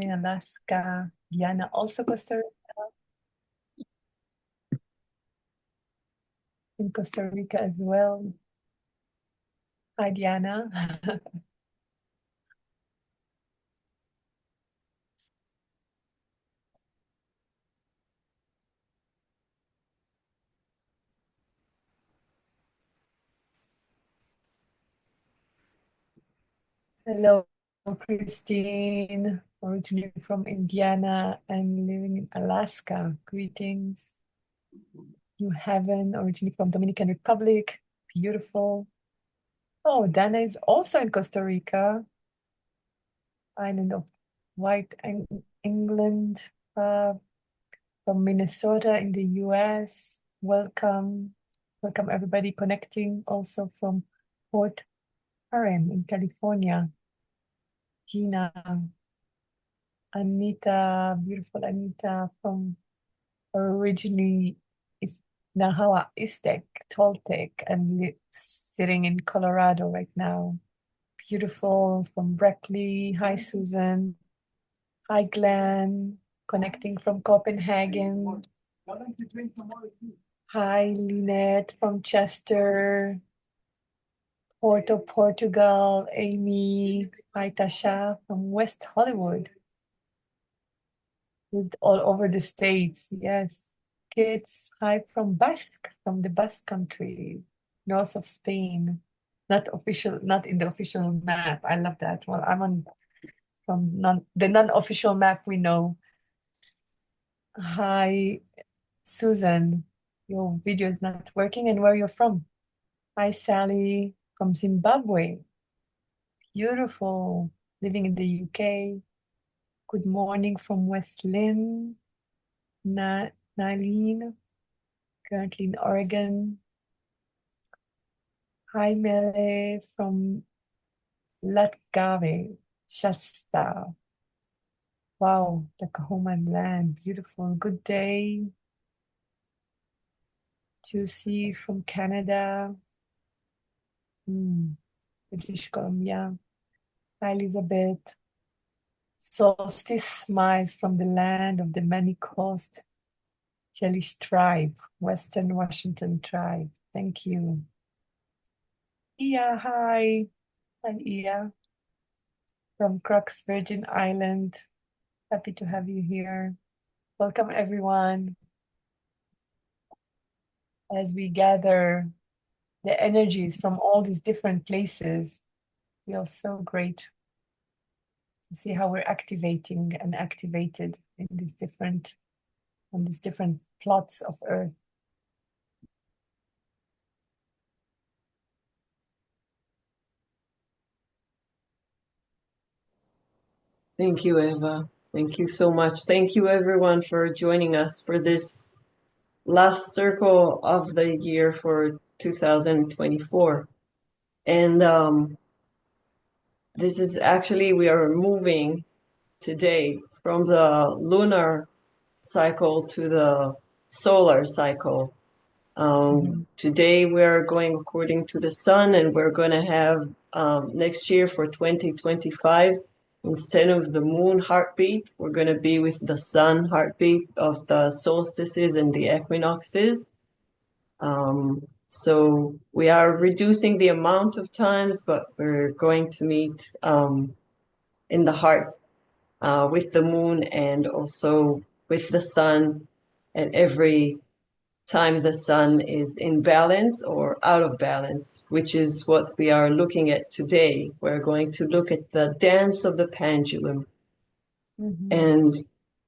in Alaska. Diana, also Costa Rica. In Costa Rica as well. Hi, Diana. Hello, Christine. Originally from Indiana and living in Alaska. Greetings. New Heaven, originally from Dominican Republic. Beautiful. Oh, Dana is also in Costa Rica, island of England, from Minnesota in the US. Welcome. Welcome everybody connecting also from Port Huron in California. Gina, Anita, beautiful Anita from originally is Nahawa Istek, Toltec, and sitting in Colorado right now. Beautiful from Berkeley. Hi, Susan. Hi, Glenn. Connecting from Copenhagen. Hi, Lynette from Chester. Porto, Portugal. Amy. Hi, Tasha from West Hollywood. All over the States. Yes. Kids. Hi from Basque, from the Basque country, north of Spain. Not official, not in the official map. I love that. Well, I'm on from the non-official map we know. Hi, Susan. Your video is not working, and where you're from? Hi, Sally from Zimbabwe. Beautiful. Living in the UK. Good morning from West Lynn. Nylene, currently in Oregon. Hi, Mele from Latgave, Shasta. Wow, the Cahoman land, beautiful. Good day. Juicy from Canada. British Columbia. Hi, Elizabeth. Solstice smiles from the land of the many coast. Chelish tribe, Western Washington tribe. Thank you. Ia, hi. Hi, Ia. From Crux, Virgin Island. Happy to have you here. Welcome, everyone. As we gather the energies from all these different places, feels so great to see how we're activating and activated in these different on these different plots of Earth. Thank you, Eva. Thank you so much. Thank you, everyone, for joining us for this last circle of the year for 2024. And this is actually, we are moving today from the lunar cycle to the solar cycle. Today we are going according to the sun, and we're going to have next year for 2025, instead of the moon heartbeat, we're going to be with the sun heartbeat of the solstices and the equinoxes. So we are reducing the amount of times, but we're going to meet in the heart with the moon and also with the sun at every time the sun is in balance or out of balance, which is what we are looking at today. We're going to look at the dance of the pendulum. And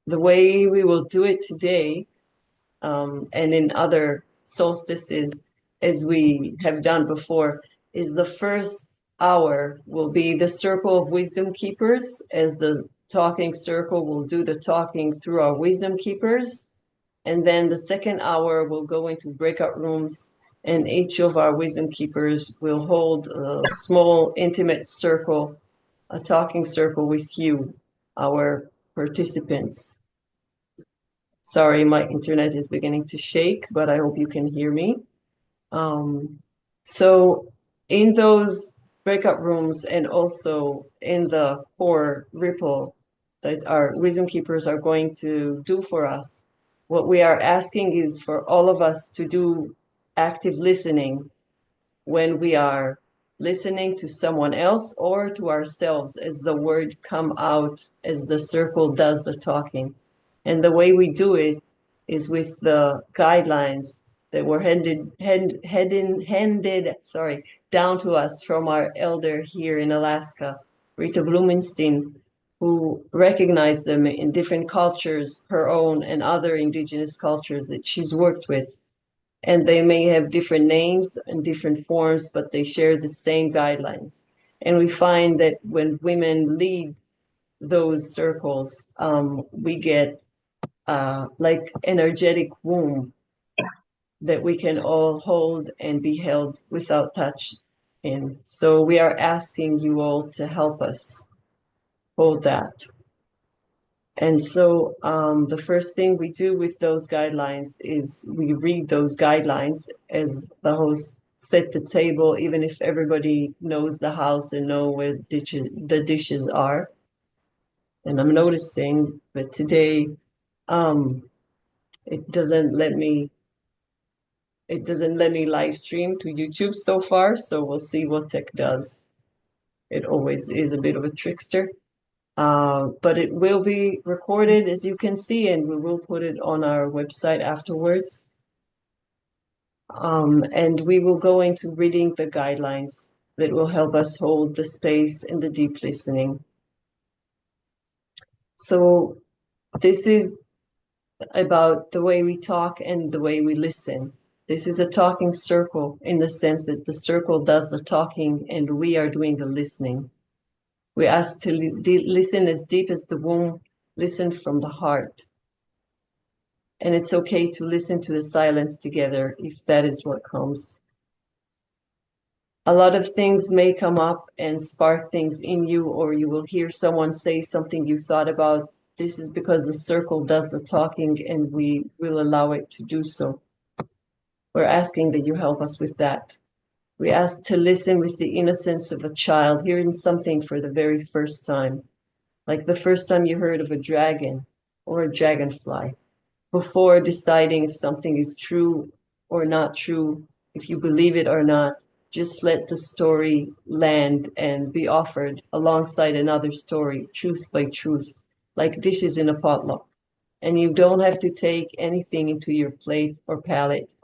the way we will do it today, and in other solstices, as we have done before, is the first hour will be the circle of wisdom keepers, as the talking circle will do the talking through our wisdom keepers. And then the second hour will go into breakout rooms, and each of our wisdom keepers will hold a small, intimate circle, a talking circle with you, our participants. Sorry, my internet is beginning to shake, but I hope you can hear me. So in those breakout rooms and also in the core ripple, that our wisdom keepers are going to do for us. What we are asking is for all of us to do active listening when we are listening to someone else or to ourselves as the word come out, as the circle does the talking. And the way we do it is with the guidelines that were handed down to us from our elder here in Alaska, Rita Blumenstein, who recognized them in different cultures, her own and other indigenous cultures that she's worked with. And they may have different names and different forms, but they share the same guidelines. And we find that when women lead those circles, we get like energetic womb that we can all hold and be held without touch in. So we are asking you all to help us hold that. And so the first thing we do with those guidelines is we read those guidelines as the host set the table, even if everybody knows the house and know where the dishes are. And I'm noticing that today it doesn't let me live stream to YouTube so far, so we'll see what tech does. It always is a bit of a trickster. But it will be recorded, as you can see, and we will put it on our website afterwards. And we will go into reading the guidelines that will help us hold the space and the deep listening. So this is about the way we talk and the way we listen. This is a talking circle in the sense that the circle does the talking and we are doing the listening. We ask to listen as deep as the womb, listen from the heart. And it's okay to listen to the silence together if that is what comes. A lot of things may come up and spark things in you, or you will hear someone say something you thought about. This is because the circle does the talking and we will allow it to do so. We're asking that you help us with that. We ask to listen with the innocence of a child hearing something for the very first time, like the first time you heard of a dragon or a dragonfly, before deciding if something is true or not true, if you believe it or not. Just let the story land and be offered alongside another story, truth by truth, like dishes in a potluck. And you don't have to take anything into your plate or palate.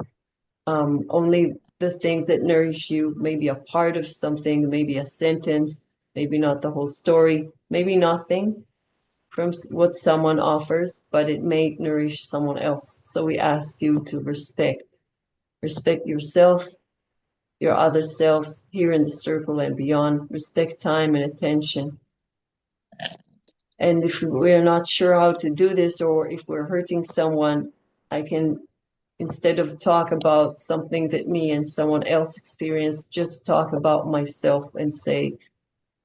Only the things that nourish you, maybe a part of something, maybe a sentence, maybe not the whole story, maybe nothing from what someone offers, but it may nourish someone else. So we ask you to respect yourself, your other selves here in the circle and beyond, respect time and attention. And if we're not sure how to do this, or if we're hurting someone, I can, instead of talk about something that me and someone else experienced, just talk about myself and say,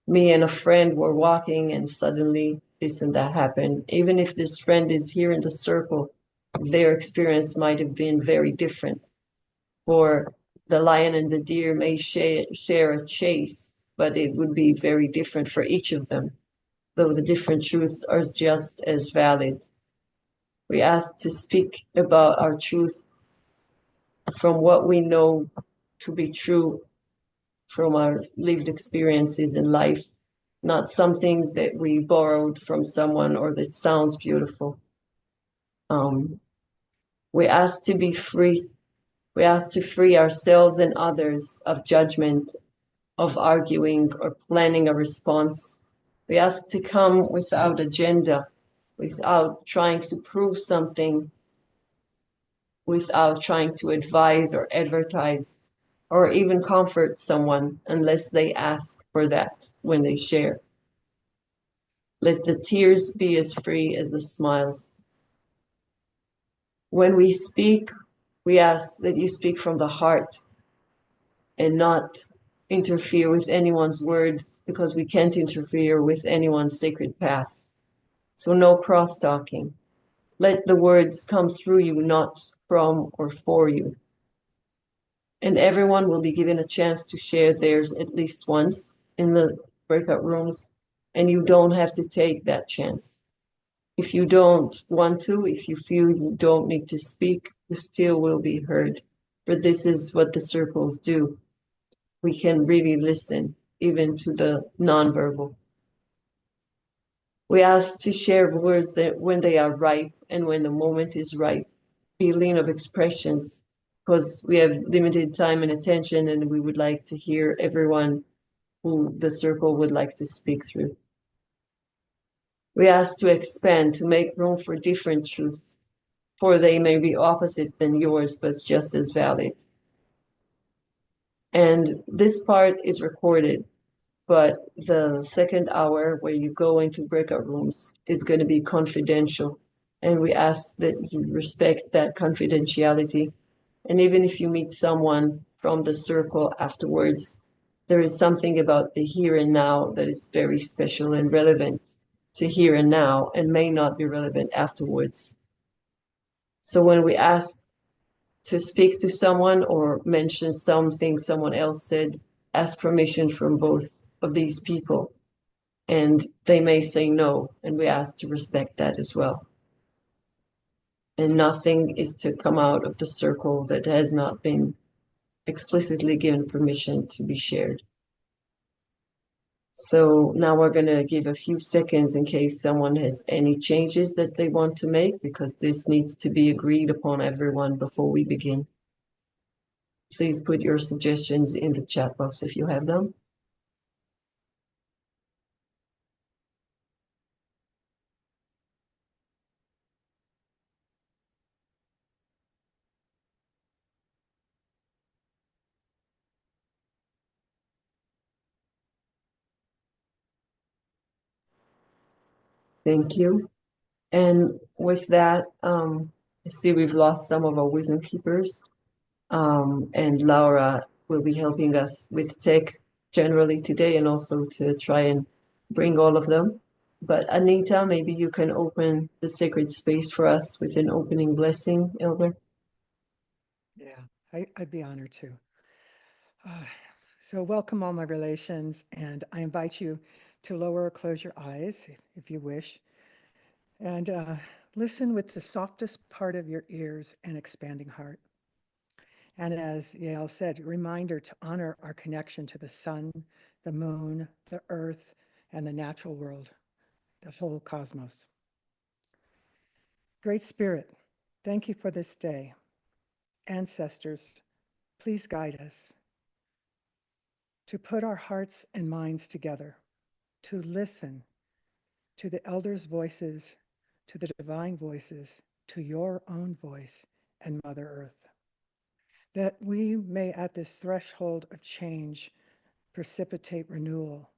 me and a friend were walking and suddenly this and that happened. Even if this friend is here in the circle, their experience might have been very different. Or the lion and the deer may share a chase, but it would be very different for each of them, though the different truths are just as valid. We ask to speak about our truth from what we know to be true from our lived experiences in life, not something that we borrowed from someone or that sounds beautiful. We ask to be free. We ask to free ourselves and others of judgment, of arguing or planning a response. We ask to come without agenda, without trying to prove something, without trying to advise or advertise, or even comfort someone unless they ask for that when they share. Let the tears be as free as the smiles. When we speak, we ask that you speak from the heart and not interfere with anyone's words, because we can't interfere with anyone's sacred path. So no cross-talking. Let the words come through you, not from or for you. And everyone will be given a chance to share theirs at least once in the breakout rooms, and you don't have to take that chance. If you don't want to, if you feel you don't need to speak, you still will be heard. For this is what the circles do. We can really listen, even to the nonverbal. We ask to share words that when they are ripe and when the moment is right, feeling of expressions, because we have limited time and attention, and we would like to hear everyone who the circle would like to speak through. We ask to expand, to make room for different truths, for they may be opposite than yours, but just as valid. And this part is recorded, but the second hour where you go into breakout rooms is going to be confidential. And we ask that you respect that confidentiality. And even if you meet someone from the circle afterwards, there is something about the here and now that is very special and relevant to here and now and may not be relevant afterwards. So when we ask to speak to someone or mention something someone else said, ask permission from both of these people. And they may say no, and we ask to respect that as well. And nothing is to come out of the circle that has not been explicitly given permission to be shared. So now we're going to give a few seconds in case someone has any changes that they want to make, because this needs to be agreed upon everyone before we begin. Please put your suggestions in the chat box if you have them. Thank you. And with that, I see we've lost some of our wisdom keepers. And Laura will be helping us with tech generally today and also to try and bring all of them. But Anita, maybe you can open the sacred space for us with an opening blessing, Elder. Yeah, I'd be honored to. So welcome all my relations, and I invite you to lower or close your eyes if you wish, and listen with the softest part of your ears and expanding heart. And as Yael said, a reminder to honor our connection to the sun, the moon, the earth, and the natural world, the whole cosmos. Great Spirit, thank you for this day. Ancestors, please guide us to put our hearts and minds together, to listen to the elders' voices, to the divine voices, to your own voice and Mother Earth, that we may at this threshold of change precipitate renewal.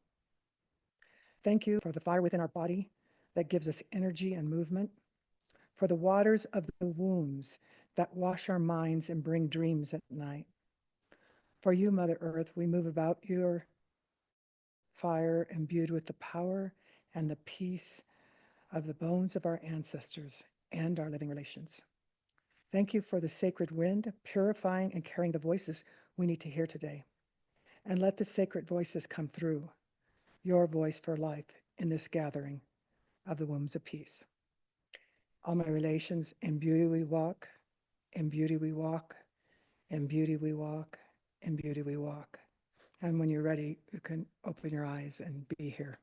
Thank you for the fire within our body that gives us energy and movement, for the waters of the wombs that wash our minds and bring dreams at night. For you, Mother Earth, we move about your fire imbued with the power and the peace of the bones of our ancestors and our living relations. Thank you for the sacred wind, purifying and carrying the voices we need to hear today. And let the sacred voices come through, your voice for life in this gathering of the wombs of peace. All my relations, in beauty we walk, in beauty we walk, in beauty we walk, in beauty we walk. And when you're ready, you can open your eyes and be here.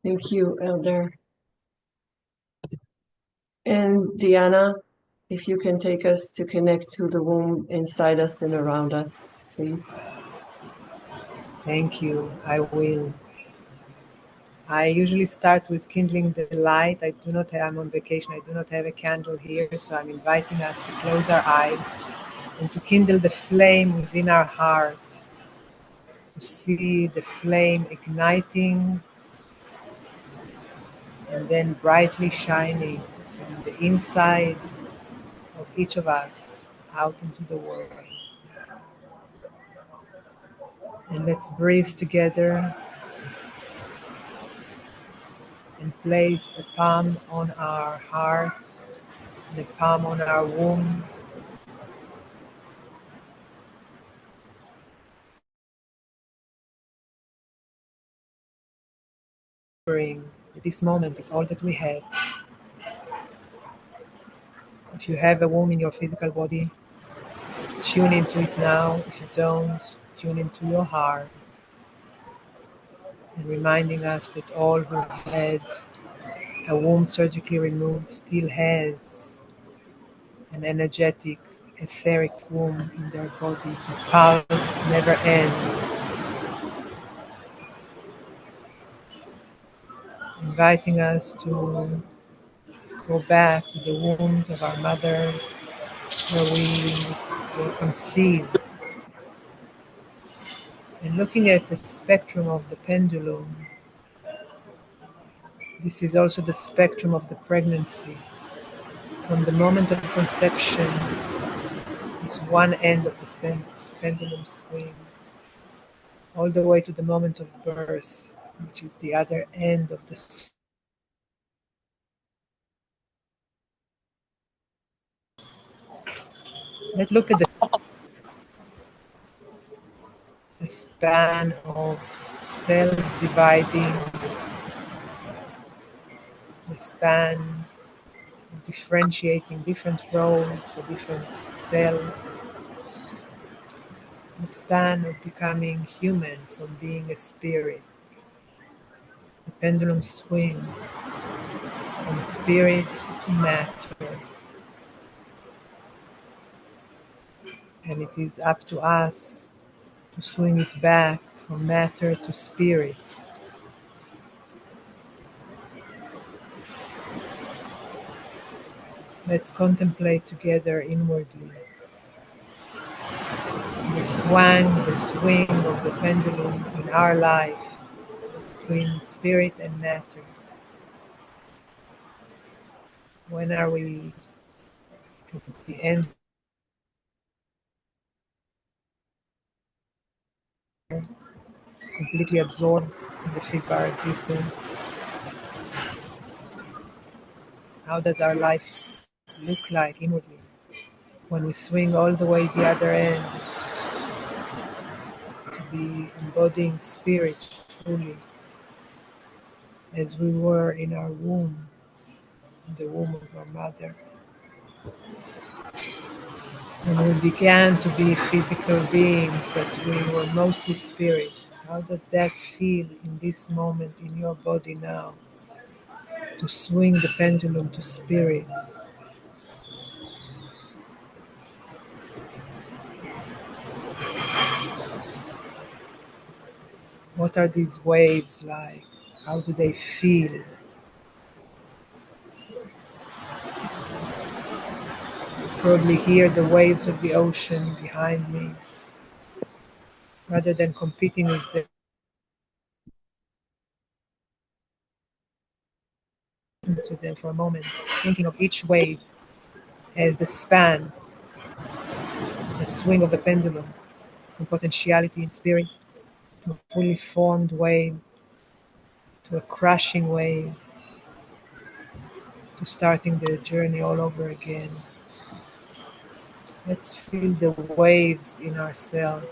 Thank you, Elder. And Diana, if you can take us to connect to the womb inside us and around us, please. Thank you. I will. I usually start with kindling the light. I'm on vacation. I do not have a candle here, so I'm inviting us to close our eyes and to kindle the flame within our heart, to see the flame igniting and then brightly shining from the inside of each of us out into the world. And let's breathe together and place a palm on our heart and a palm on our womb. Remembering that this moment is all that we have. If you have a womb in your physical body, tune into it now. If you don't, tune into your heart. And reminding us that all who had a womb surgically removed still has an energetic, etheric womb in their body. The pulse never ends. Inviting us to go back to the wombs of our mothers where we were conceived. And looking at the spectrum of the pendulum, this is also the spectrum of the pregnancy. From the moment of conception is one end of the pendulum swing, all the way to the moment of birth, which is the other end of the swing. Let's look at the span of cells dividing, the span of differentiating different roles for different cells, the span of becoming human from being a spirit. The pendulum swings from spirit to matter, and it is up to us to swing it back from matter to spirit. Let's contemplate together inwardly the swing of the pendulum in our life between spirit and matter. When are we at the end, completely absorbed in the physical existence? How does our life look like inwardly when we swing all the way the other end to be embodying spirit fully as we were in our womb, in the womb of our mother? When we began to be physical beings, but we were mostly spirit. How does that feel in this moment in your body now? To swing the pendulum to spirit. What are these waves like? How do they feel? You probably hear the waves of the ocean behind me. Rather than competing with them, listen to them for a moment, thinking of each wave as the span, the swing of the pendulum from potentiality in spirit to a fully formed wave, to a crashing wave, to starting the journey all over again. Let's feel the waves in ourselves.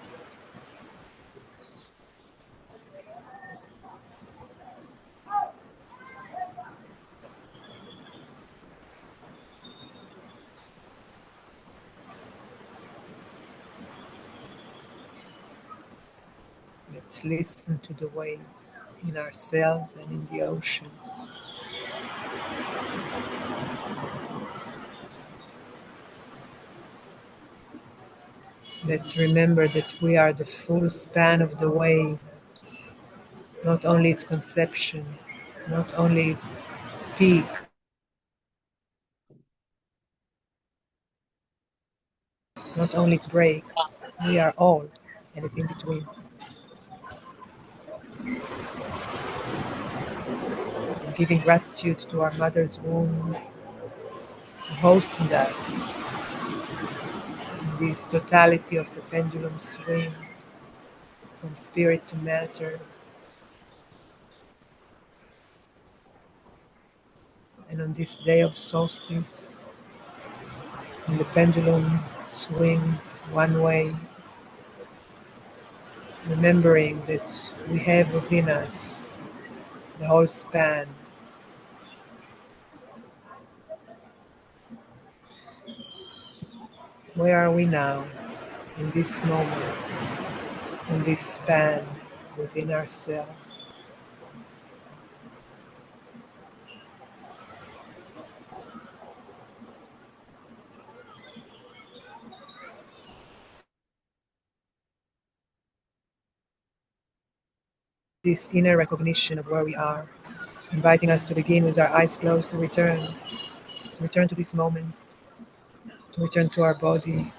Let's listen to the waves in ourselves and in the ocean. Let's remember that we are the full span of the wave, not only its conception, not only its peak, not only its break. We are all, and it's in between. Giving gratitude to our mother's womb, hosting us in this totality of the pendulum swing from spirit to matter. And on this day of solstice, when the pendulum swings one way, remembering that we have within us the whole span. Where are we now, in this moment, in this span within ourselves? This inner recognition of where we are, inviting us to begin with our eyes closed, to return to this moment, to return to our body,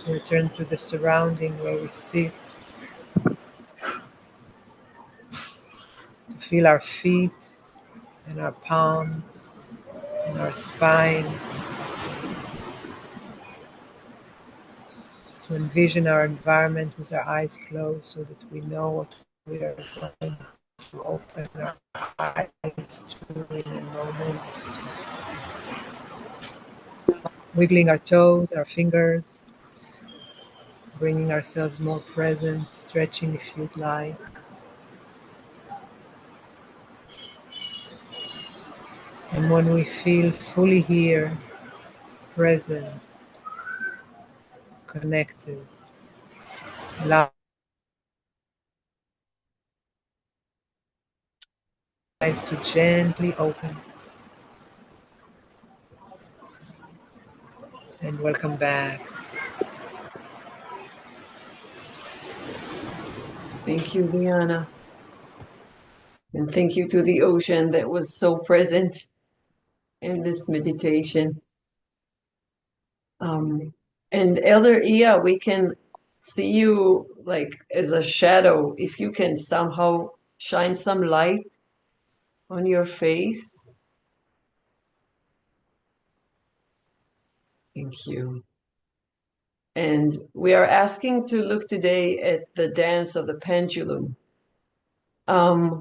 to return to the surrounding where we sit, to feel our feet and our palms and our spine, to envision our environment with our eyes closed so that we know what we are going to open our eyes to in a moment. Wiggling our toes, our fingers, bringing ourselves more present, stretching if you'd like. And when we feel fully here, present, connected, allow eyes to gently open. And welcome back. Thank you, Liana. And thank you to the ocean that was so present in this meditation. And Elder Ia, we can see you like as a shadow. If you can somehow shine some light on your face. Thank you. And we are asking to look today at the dance of the pendulum. How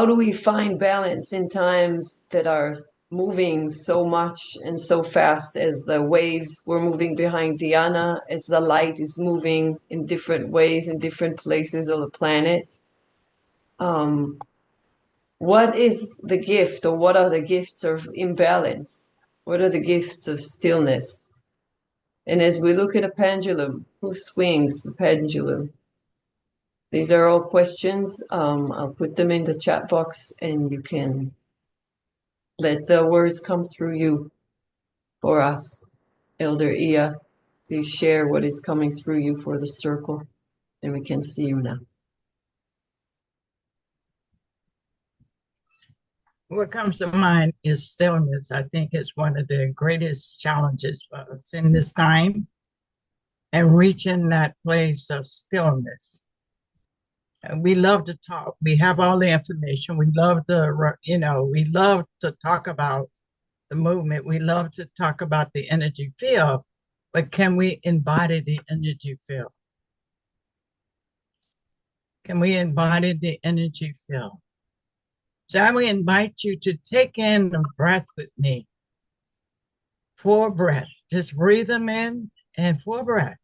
do we find balance in times that are moving so much and so fast, as the waves were moving behind Diana, as the light is moving in different ways in different places of the planet? What is the gift, or what are the gifts of imbalance? What are the gifts of stillness? And as we look at a pendulum, who swings the pendulum? These are all questions. I'll put them in the chat box and you can let the words come through you for us. Elder Ia, please share what is coming through you for the circle, and we can see you now. What comes to mind is stillness. I think it's one of the greatest challenges for us in this time, and reaching that place of stillness. And we love to talk. We have all the information. We love we love to talk about the movement. We love to talk about the energy field, but can we embody the energy field? Can we embody the energy field? So I will invite you to take in the breath with me. 4 breaths. Just breathe them in and 4 breaths.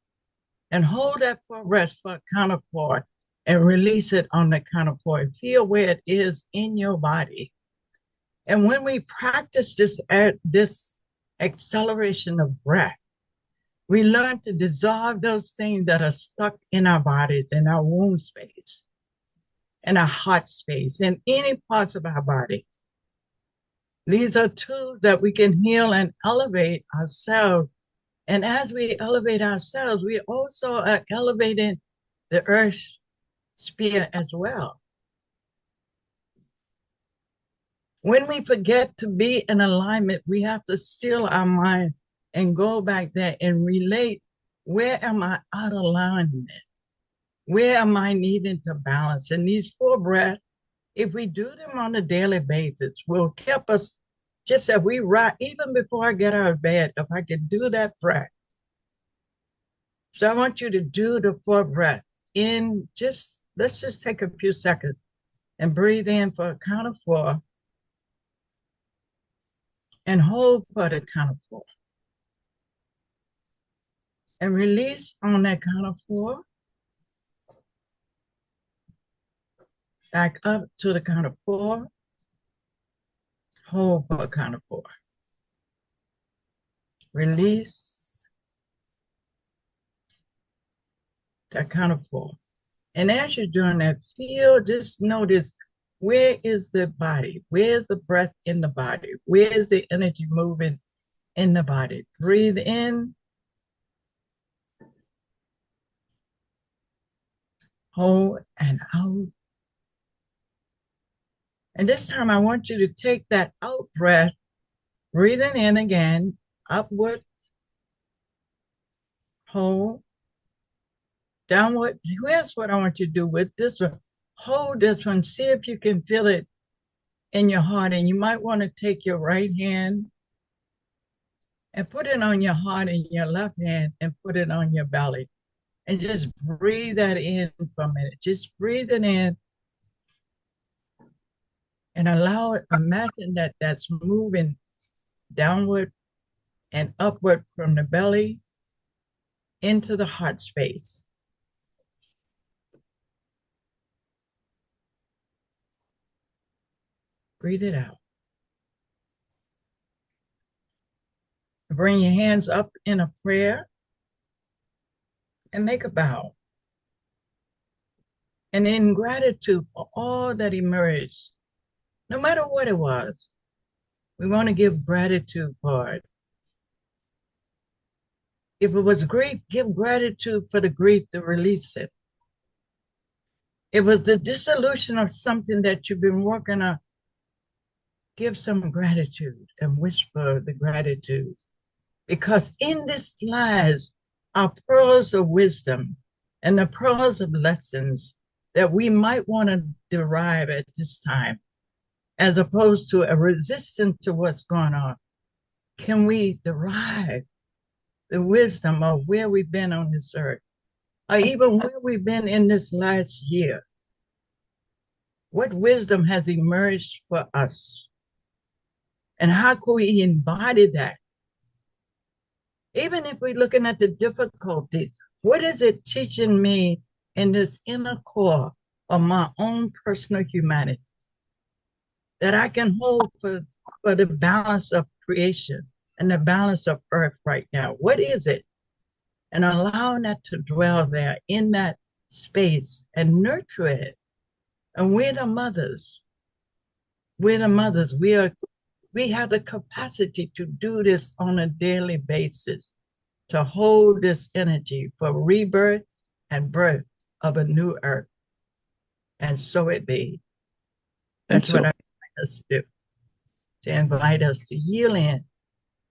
And hold that 4 breaths for a count of 4 and release it on the count of 4. Feel where it is in your body. And when we practice this acceleration of breath, we learn to dissolve those things that are stuck in our bodies, in our womb space, in our heart space, in any parts of our body. These are tools that we can heal and elevate ourselves. And as we elevate ourselves, we also are elevating the earth sphere as well. When we forget to be in alignment, we have to still our mind and go back there and relate, where am I out of alignment? Where am I needing to balance? And these 4 breaths If we do them on a daily basis, will keep us just as we ride, even before I get out of bed, if I can do that breath. So I want you to do the 4 breath in let's just take a few seconds and breathe in for a count of 4 and hold for the count of 4 and release on that count of 4, back up to the count of 4, hold for a count of 4, release that count of 4. And as you're doing that, just notice, where is the body? Where's the breath in the body? Where's the energy moving in the body? Breathe in, hold, and out. And this time I want you to take that out breath, breathing in again, upward, hold, downward. Here's what I want you to do with this one. Hold this one, see if you can feel it in your heart. And you might want to take your right hand and put it on your heart, and your left hand and put it on your belly. And just breathe that in for a minute. Just breathe it in and allow it, imagine that that's moving downward and upward from the belly into the heart space. Breathe it out. Bring your hands up in a prayer and make a bow. And in gratitude for all that emerged, no matter what it was, we want to give gratitude for it. If it was grief, give gratitude for the grief to release it. It was the dissolution of something that you've been working on. Give some gratitude and whisper the gratitude. Because in this lies are pearls of wisdom and the pearls of lessons that we might want to derive at this time, as opposed to a resistance to what's going on. Can we derive the wisdom of where we've been on this earth, or even where we've been in this last year? What wisdom has emerged for us? And how can we embody that? Even if we're looking at the difficulties, what is it teaching me in this inner core of my own personal humanity that I can hold for the balance of creation and the balance of earth right now? What is it? And allowing that to dwell there in that space and nurture it. And we're the mothers. We're the mothers. We have the capacity to do this on a daily basis, to hold this energy for rebirth and birth of a new earth. And so it be. That's what I want us to do, to invite us to yield in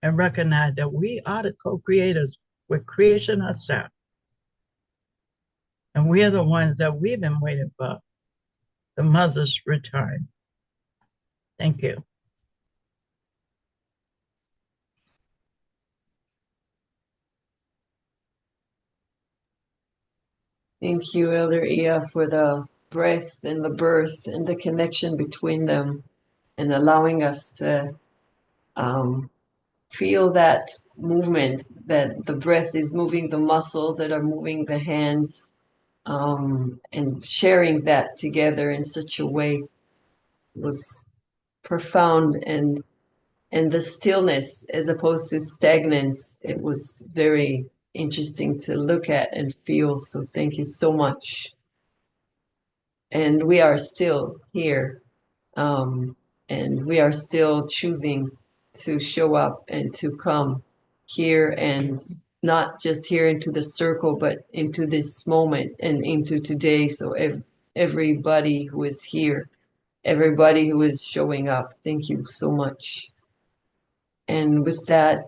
and recognize that we are the co-creators with creation herself. And we are the ones that we've been waiting for, the mother's return. Thank you. Thank you, Elder Ia, for the breath and the birth and the connection between them, and allowing us to feel that movement, that the breath is moving the muscle that are moving the hands, and sharing that together in such a way was profound, and the stillness as opposed to stagnance, it was very interesting to look at and feel. So thank you so much. And we are still here, and we are still choosing to show up and to come here, and not just here into the circle, but into this moment and into today. So everybody who is here, everybody who is showing up, thank you so much. And with that,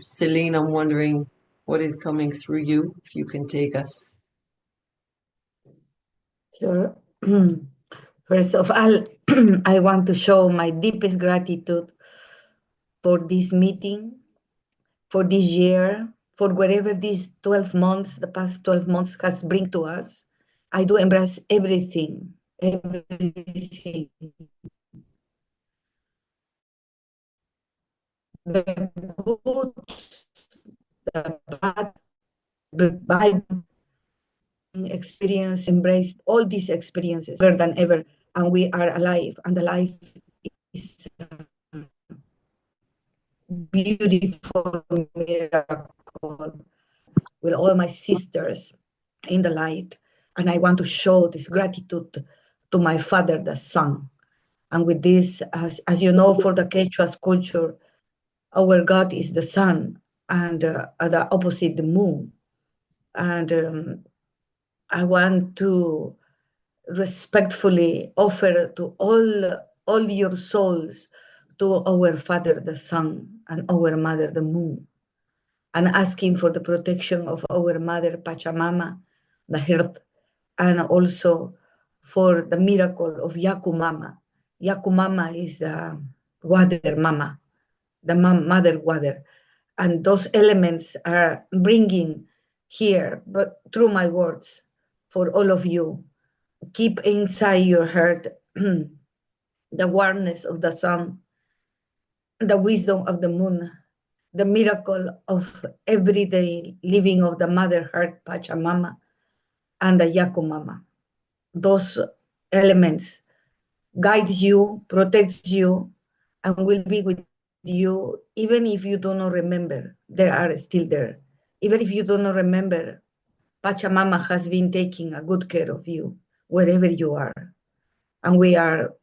Selene, I'm wondering what is coming through you, if you can take us. Sure. First of all, I want to show my deepest gratitude for this meeting, for this year, for whatever these 12 months, the past 12 months has bring to us. I do embrace everything, everything. The good, the bad, the bad experience, embraced all these experiences better than ever, and we are alive, and the life is a beautiful miracle with all my sisters in the light. And I want to show this gratitude to my father, the sun. And with this, as you know, for the Quechua culture, our God is the sun, and the opposite, the moon. And I want to respectfully offer to all your souls to our Father, the sun, and our Mother, the moon, and asking for the protection of our Mother, Pachamama, the earth, and also for the miracle of Yakumama. Yakumama is the water mama, the mother water. And those elements are bringing here, but through my words, for all of you, keep inside your heart the warmness of the sun, the wisdom of the moon, the miracle of everyday living of the mother heart, Pachamama, and the Yakumama. Those elements guides you, protects you, and will be with you even if you do not remember. They are still there. Even if you do not remember, Pachamama has been taking a good care of you wherever you are. And we are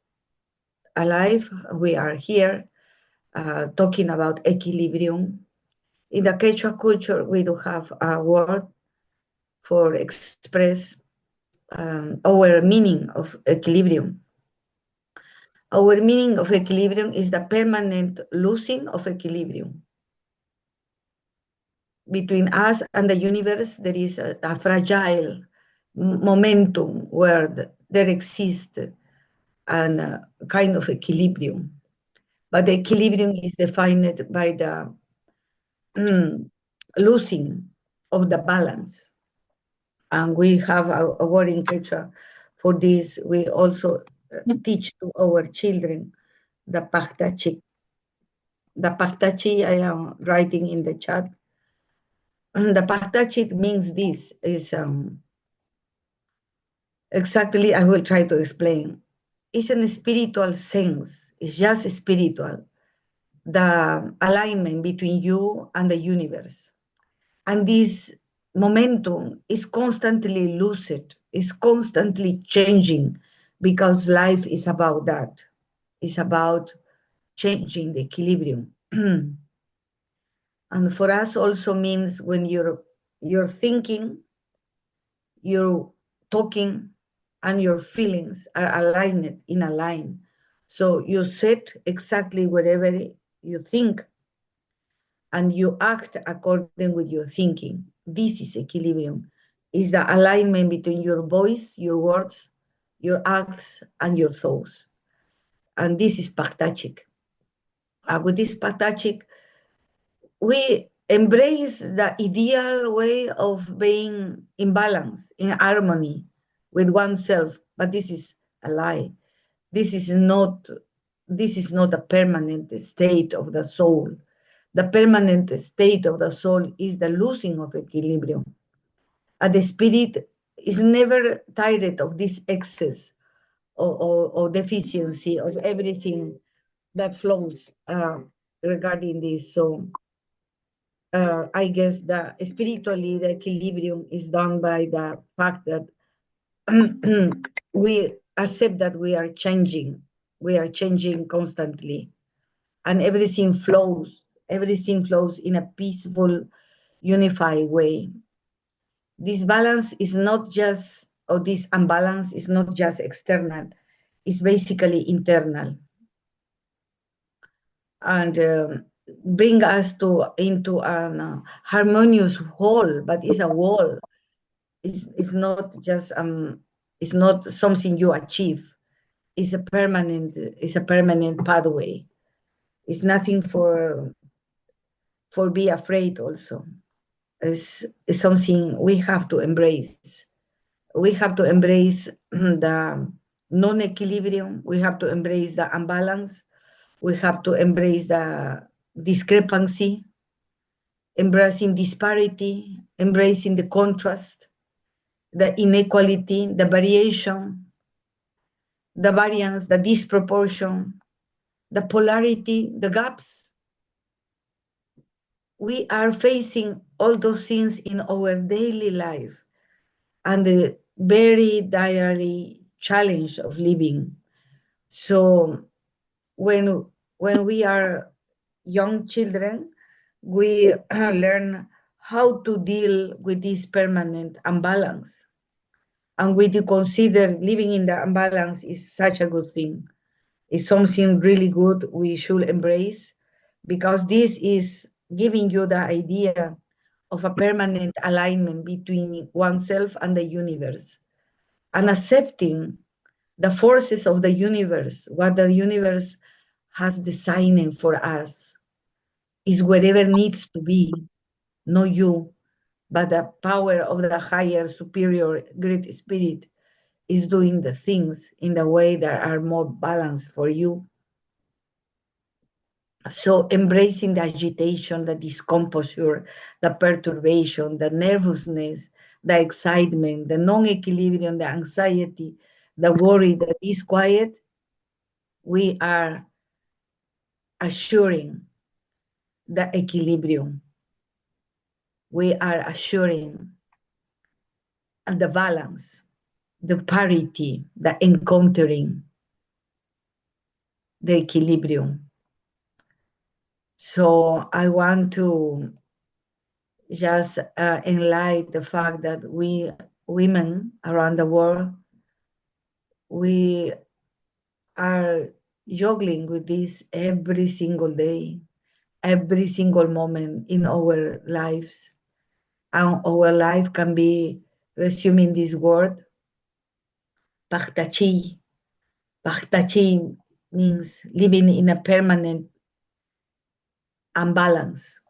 alive, we are here talking about equilibrium. In the Quechua culture, we do have a word for express our meaning of equilibrium. Our meaning of equilibrium is the permanent losing of equilibrium. Between us and the universe, there is a fragile momentum where there exists a kind of equilibrium. But the equilibrium is defined by the losing of the balance. And we have a word in Quechua for this. We also teach to our children the pachtachi. The pachtachi I am writing in the chat. The pachtachi means this is exactly, I will try to explain. It's in a spiritual sense. It's just spiritual. The alignment between you and the universe. And this momentum is constantly lucid, is constantly changing, because life is about that. It's about changing the equilibrium. And for us also means when you're thinking, you're talking, and your feelings are aligned in a line. So you sit exactly wherever you think, and you act according with your thinking. This is equilibrium. Is the alignment between your voice, your words, your acts, and your thoughts. And this is Partachik. With this Partachik, we embrace the ideal way of being in balance, in harmony with oneself. But this is a lie. This is not a permanent state of the soul. The permanent state of the soul is the losing of equilibrium. And the spirit is never tired of this excess or deficiency of everything that flows regarding this. So I guess that spiritually the equilibrium is done by the fact that we accept that we are changing constantly, and everything flows in a peaceful, unified way. This balance is not just, or this imbalance is not just external, it's basically internal. And bring us into a harmonious whole, but it's a whole. It's not just, it's not something you achieve. is a permanent pathway. It's nothing for be afraid also. It's something we have to embrace. We have to embrace the non-equilibrium. We have to embrace the imbalance. We have to embrace the discrepancy, embracing disparity, embracing the contrast, the inequality, the variation, the variance, the disproportion, the polarity, the gaps. We are facing all those things in our daily life and the very diary challenge of living. So when we are young children, we learn how to deal with this permanent imbalance. And we do consider living in the imbalance is such a good thing. It's something really good we should embrace, because this is giving you the idea of a permanent alignment between oneself and the universe, and accepting the forces of the universe. What the universe has designed for us is whatever needs to be, not you, but the power of the higher, superior, great spirit is doing the things in the way that are more balanced for you. So embracing the agitation, the discomposure, the perturbation, the nervousness, the excitement, the non-equilibrium, the anxiety, the worry, the disquiet, we are assuring the equilibrium. We are assuring the balance, the parity, the encountering, the equilibrium. So I want to just enlighten the fact that we women around the world, we are juggling with this every single day, every single moment in our lives. And our life can be resuming this word, Pachtachi. Pachtachi means living in a permanent imbalance.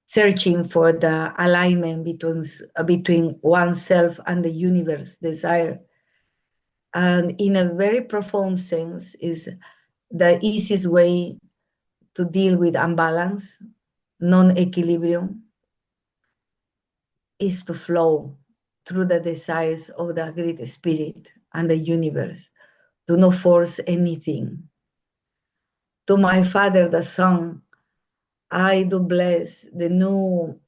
Searching for the alignment between oneself and the universe desire. And in a very profound sense is the easiest way to deal with imbalance, non-equilibrium, is to flow through the desires of the great spirit and the universe. Do not force anything. To my Father, the Son, I do bless the new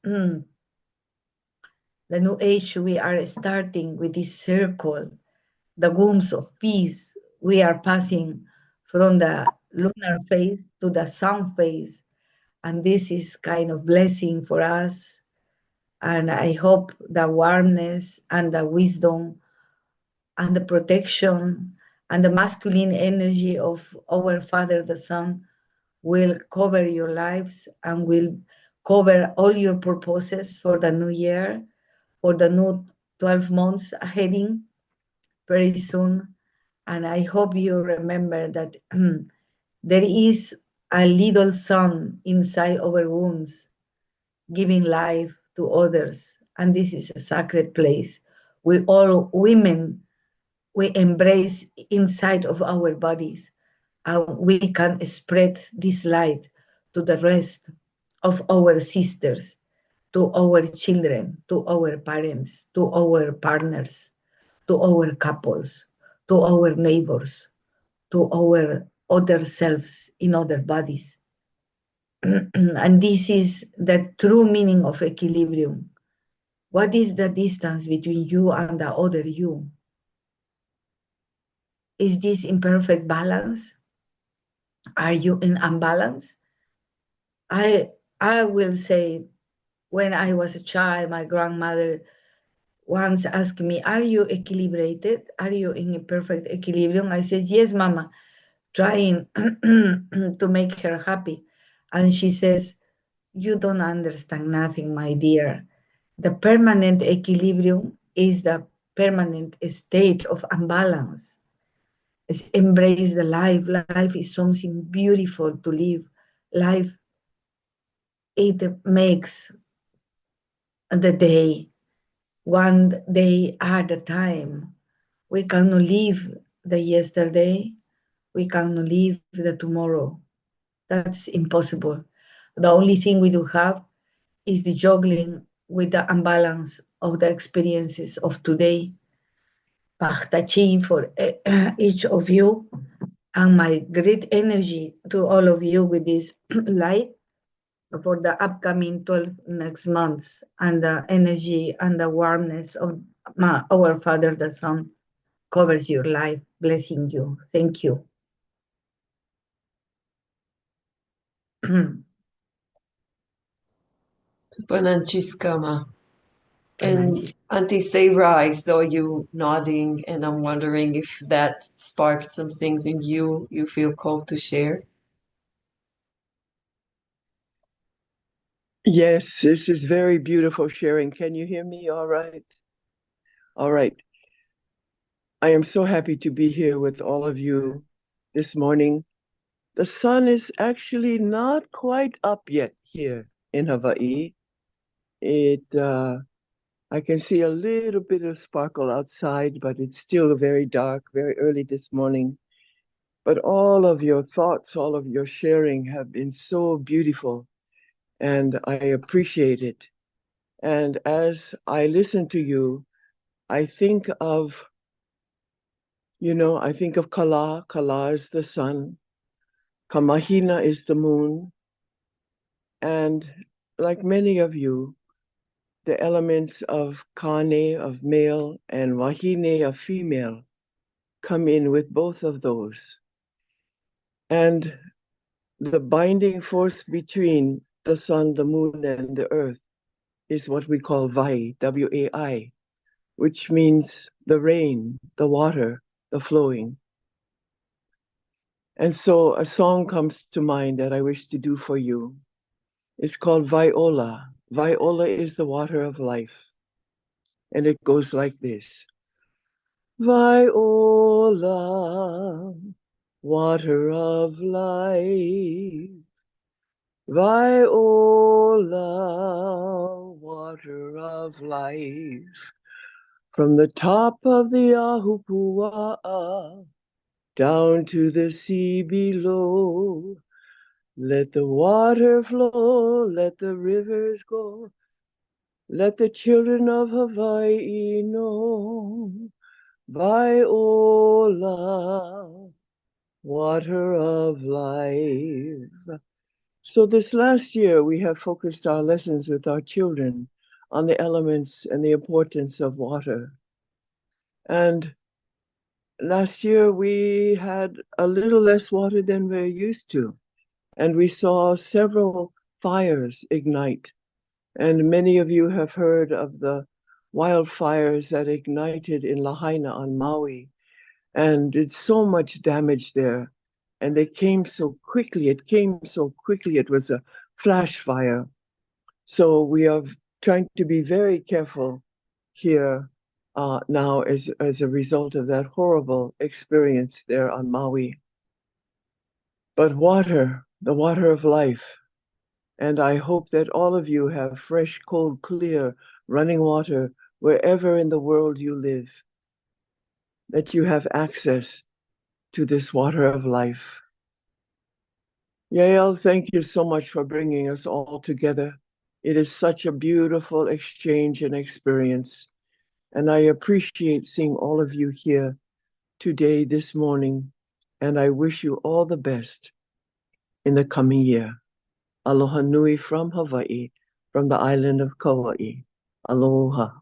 age we are starting with this circle, the wombs of peace. We are passing from the lunar phase to the sun phase, and this is kind of blessing for us. And I hope the warmness and the wisdom and the protection and the masculine energy of our Father, the Son, will cover your lives and will cover all your purposes for the new year, for the new 12 months heading very soon. And I hope you remember that there is a little sun inside our wombs, giving life to others. And this is a sacred place. We all women, we embrace inside of our bodies, and we can spread this light to the rest of our sisters, to our children, to our parents, to our partners, to our couples, to our neighbors, to our other selves in other bodies. And this is the true meaning of equilibrium. What is the distance between you and the other you? Is this imperfect balance? Are you in imbalance? I will say, when I was a child, my grandmother once asked me, are you equilibrated? Are you in a perfect equilibrium? I said, yes, Mama, trying to make her happy. And she says, you don't understand nothing, my dear. The permanent equilibrium is the permanent state of imbalance. Let's embrace the life. Life is something beautiful to live. Life, it makes the day, one day at a time. We cannot live the yesterday. We cannot live the tomorrow. That's impossible. The only thing we do have is the juggling with the imbalance of the experiences of today. Pachtachi for each of you, and my great energy to all of you with this light for the upcoming 12 next months, and the energy and the warmness of our Father, the Son, covers your life, blessing you. Thank you. Pananchiskama. And Auntie Sabra, I saw you nodding, and I'm wondering if that sparked some things in you feel called to share. Yes, this is very beautiful sharing. Can you hear me all right? All right. I am so happy to be here with all of you this morning. The sun is actually not quite up yet here in Hawaii. I can see a little bit of sparkle outside, but it's still very dark, very early this morning. But all of your thoughts, all of your sharing have been so beautiful, and I appreciate it. And as I listen to you, I think of, I think of Kala. Kala is the sun. Kamahina is the moon. And like many of you, the elements of Kane, of male, and Wahine, of female, come in with both of those. And the binding force between the sun, the moon, and the earth is what we call Vai, W-A-I, which means the rain, the water, the flowing. And so a song comes to mind that I wish to do for you. It's called Viola. Viola is the water of life. And it goes like this. Viola, water of life. Viola, water of life. From the top of the Ahupua down to the sea below, let the water flow, let the rivers go, let the children of Hawaii know. Viola, water of life. So this last year, we have focused our lessons with our children on the elements and the importance of water. And last year, we had a little less water than we're used to. And we saw several fires ignite. And many of you have heard of the wildfires that ignited in Lahaina on Maui and did so much damage there. And they came so quickly. It came so quickly. It was a flash fire. So we are trying to be very careful here now as a result of that horrible experience there on Maui. But water, the water of life. And I hope that all of you have fresh, cold, clear, running water wherever in the world you live, that you have access to this water of life. Yael, thank you so much for bringing us all together. It is such a beautiful exchange and experience. And I appreciate seeing all of you here today, this morning. And I wish you all the best in the coming year. Aloha nui from Hawaii, from the island of Kauai. Aloha.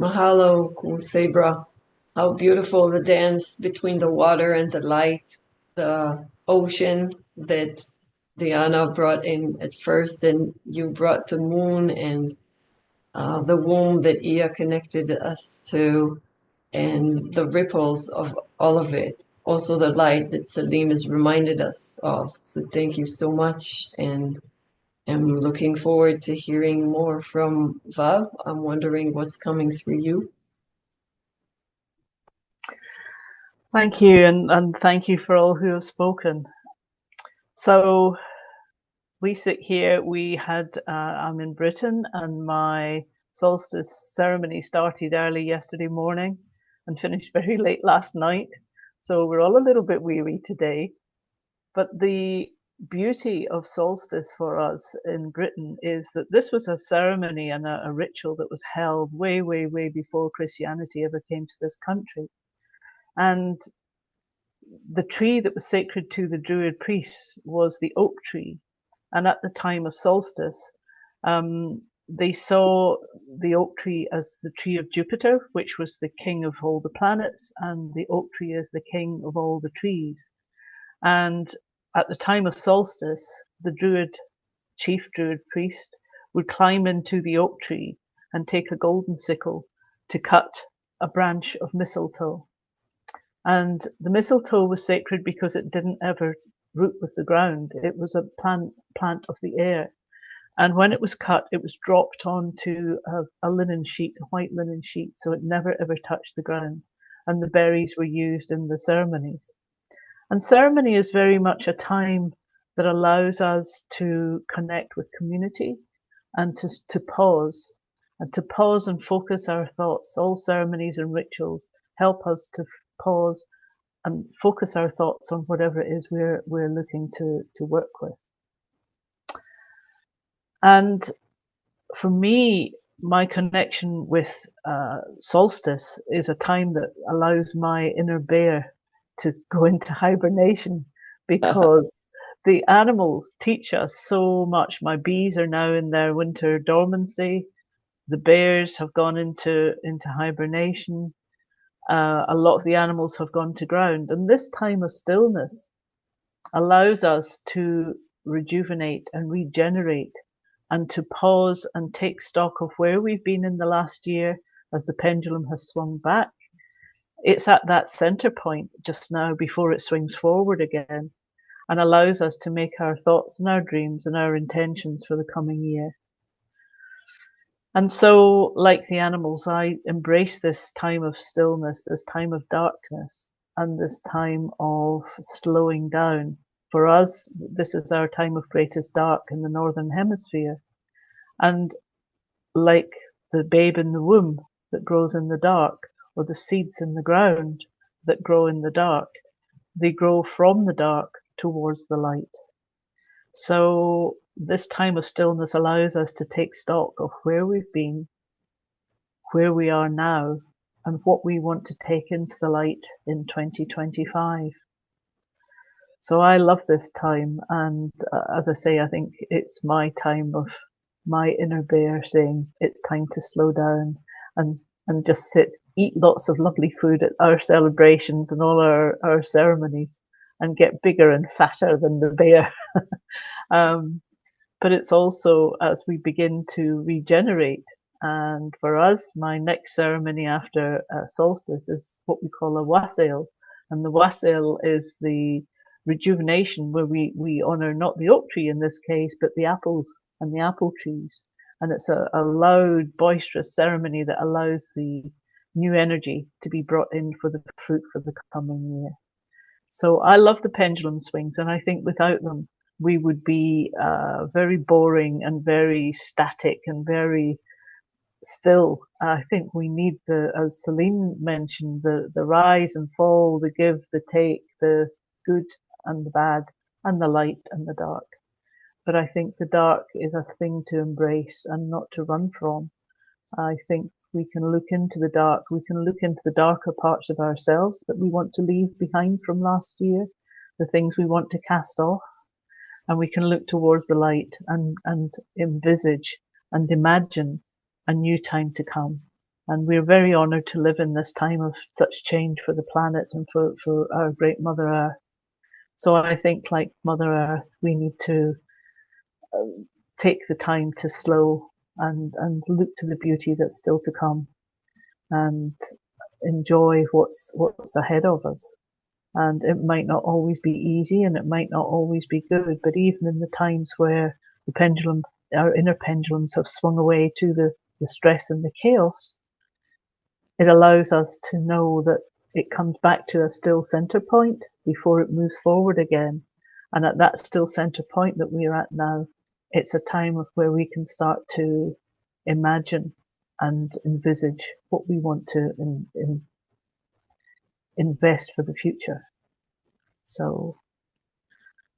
Mahalo, Kumu Sabra. How beautiful the dance between the water and the light, the ocean that Diana brought in at first, and you brought the moon, and the womb that Ia connected us to, and the ripples of all of it. Also the light that Selene has reminded us of. So thank you so much. And am looking forward to hearing more from Vav. I'm wondering what's coming through you. Thank you, and thank you for all who have spoken. So we sit here, I'm in Britain, and my solstice ceremony started early yesterday morning and finished very late last night. So we're all a little bit weary today. But the beauty of solstice for us in Britain is that this was a ceremony and a ritual that was held way, way, way before Christianity ever came to this country. And the tree that was sacred to the Druid priests was the oak tree. And at the time of solstice, they saw the oak tree as the tree of Jupiter, which was the king of all the planets, and the oak tree as the king of all the trees. And at the time of solstice, the chief Druid priest would climb into the oak tree and take a golden sickle to cut a branch of mistletoe. And the mistletoe was sacred because it didn't ever root with the ground. It was a plant of the air. And when it was cut, it was dropped onto a linen sheet, a white linen sheet, so it never ever touched the ground. And the berries were used in the ceremonies. And ceremony is very much a time that allows us to connect with community and to pause and focus our thoughts. All ceremonies and rituals help us to pause and focus our thoughts on whatever it is we're looking to work with. And for me, my connection with solstice is a time that allows my inner bear to go into hibernation, because the animals teach us so much. My bees are now in their winter dormancy. The bears have gone into hibernation. A lot of the animals have gone to ground. And this time of stillness allows us to rejuvenate and regenerate and to pause and take stock of where we've been in the last year as the pendulum has swung back. It's at that center point just now before it swings forward again, and allows us to make our thoughts and our dreams and our intentions for the coming year. And so, like the animals, I embrace this time of stillness, this time of darkness, and this time of slowing down. For us, this is our time of greatest dark in the Northern Hemisphere. And like the babe in the womb that grows in the dark, or the seeds in the ground that grow in the dark, they grow from the dark towards the light. So this time of stillness allows us to take stock of where we've been, where we are now, and what we want to take into the light in 2025. So I love this time, and as I say, I think it's my time of my inner bear saying it's time to slow down and just sit, eat lots of lovely food at our celebrations and all our ceremonies, and get bigger and fatter than the bear. But it's also as we begin to regenerate. And for us, my next ceremony after solstice is what we call a wassail. And the wassail is the rejuvenation where we honor not the oak tree in this case, but the apples and the apple trees. And it's a loud, boisterous ceremony that allows the new energy to be brought in for the fruit for the coming year. So I love the pendulum swings, and I think without them, we would be very boring and very static and very still. I think we need as Selene mentioned, the rise and fall, the give, the take, the good and the bad, and the light and the dark. But I think the dark is a thing to embrace and not to run from. I think we can look into the dark. We can look into the darker parts of ourselves that we want to leave behind from last year, the things we want to cast off. And we can look towards the light and envisage and imagine a new time to come. And we're very honored to live in this time of such change for the planet and for our great Mother Earth. So I think, like Mother Earth, we need to take the time to slow and look to the beauty that's still to come and enjoy what's ahead of us. And it might not always be easy and it might not always be good, but even in the times where the pendulum, our inner pendulums have swung away to the stress and the chaos, it allows us to know that it comes back to a still center point before it moves forward again. And at that still center point that we're at now, it's a time of where we can start to imagine and envisage what we want to invest for the future. So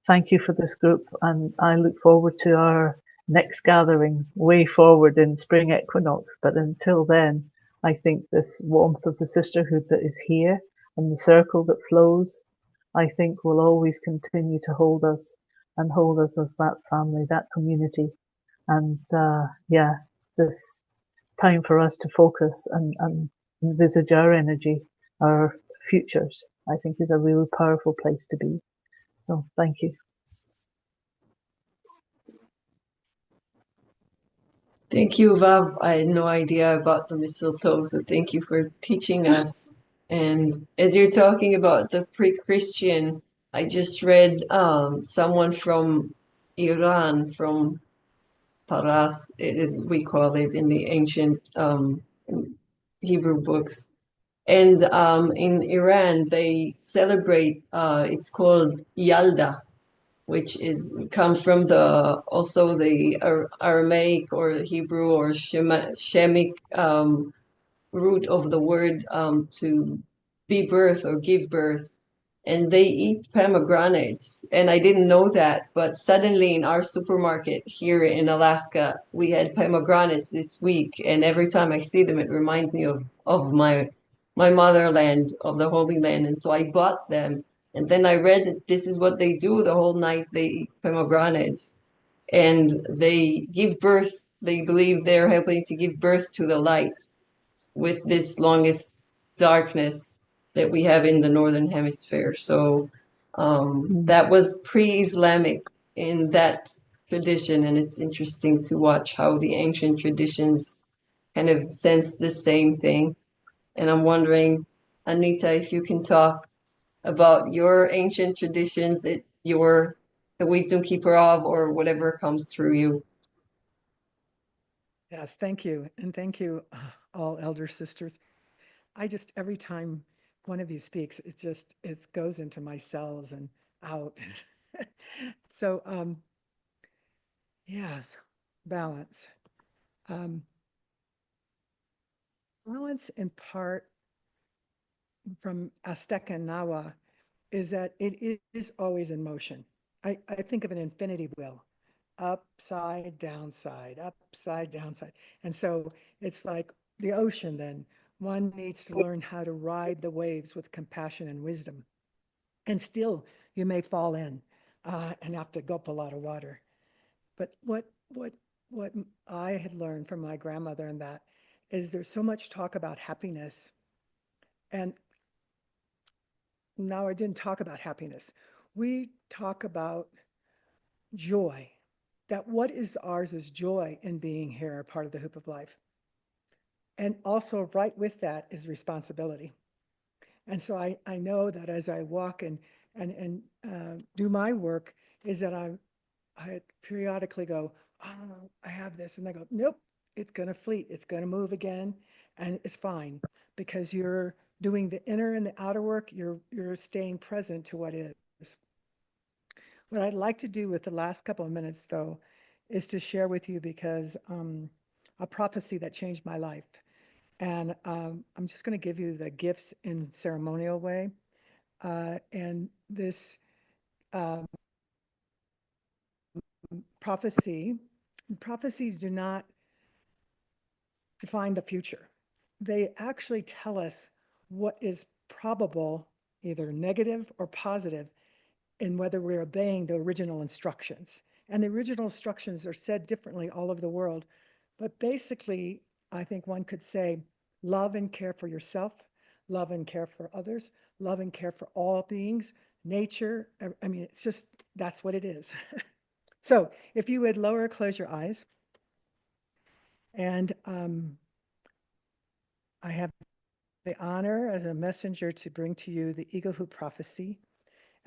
thank you for this group, and I look forward to our next gathering way forward in spring equinox. But until then, I think this warmth of the sisterhood that is here and the circle that flows, I think will always continue to hold us and hold us as that family, that community. And yeah, this time for us to focus and envisage our energy, our futures, I think is a really powerful place to be. So thank you. Thank you, Vav. I had no idea about the mistletoe, so thank you for teaching us. And as you're talking about the pre-Christian, I just read someone from Iran, from Paras, it is, we call it in the ancient Hebrew books. And in Iran, they celebrate, it's called Yalda, which comes from also the Aramaic or Hebrew or Shemic root of the word to be birth or give birth. And they eat pomegranates. And I didn't know that, but suddenly in our supermarket here in Alaska, we had pomegranates this week. And every time I see them, it reminds me of my motherland, of the Holy Land. And so I bought them. And then I read that this is what they do the whole night. They eat pomegranates and they give birth. They believe they're helping to give birth to the light with this longest darkness that we have in the Northern Hemisphere. So that was pre-Islamic in that tradition. And it's interesting to watch how the ancient traditions kind of sense the same thing. And I'm wondering, Anita, if you can talk about your ancient traditions that you're the wisdom keeper of, or whatever comes through you. Yes, thank you. And thank you, all elder sisters. Every time one of you speaks, it goes into my cells and out. So, yes, balance. Balance in part from Azteca and Nahua is that it is always in motion. I think of an infinity wheel, upside, downside, upside, downside. And so it's like the ocean then. One needs to learn how to ride the waves with compassion and wisdom. And still, you may fall in and have to gulp a lot of water. But what I had learned from my grandmother in that is there's so much talk about happiness. And now I didn't talk about happiness. We talk about joy, that what is ours is joy in being here, part of the hoop of life. And also right with that is responsibility. And so I know that as I walk and do my work is that I periodically go, oh, I have this. And I go, nope, it's going to fleet. It's going to move again. And it's fine because you're doing the inner and the outer work. You're staying present to what is. What I'd like to do with the last couple of minutes, though, is to share with you because a prophecy that changed my life. And I'm just going to give you the gifts in ceremonial way. And this prophecies do not define the future. They actually tell us what is probable, either negative or positive, in whether we're obeying the original instructions. And the original instructions are said differently all over the world. But basically, I think one could say, love and care for yourself, love and care for others, love and care for all beings, nature. I mean, it's just, that's what it is. So if you would close your eyes. And I have the honor as a messenger to bring to you the Eagle Hoop Prophecy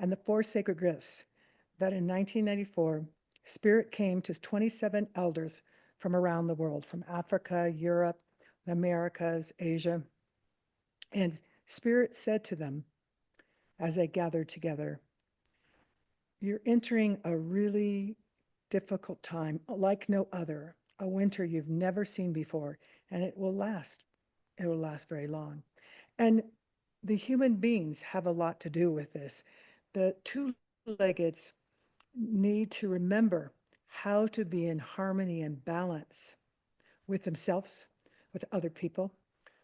and the 4 sacred gifts that in 1994 Spirit came to 27 elders from around the world, from Africa, Europe, the Americas, Asia. And Spirit said to them as they gathered together, you're entering a really difficult time like no other, a winter you've never seen before, and it will last. It will last very long. And the human beings have a lot to do with this. The two-leggeds need to remember how to be in harmony and balance with themselves, with other people,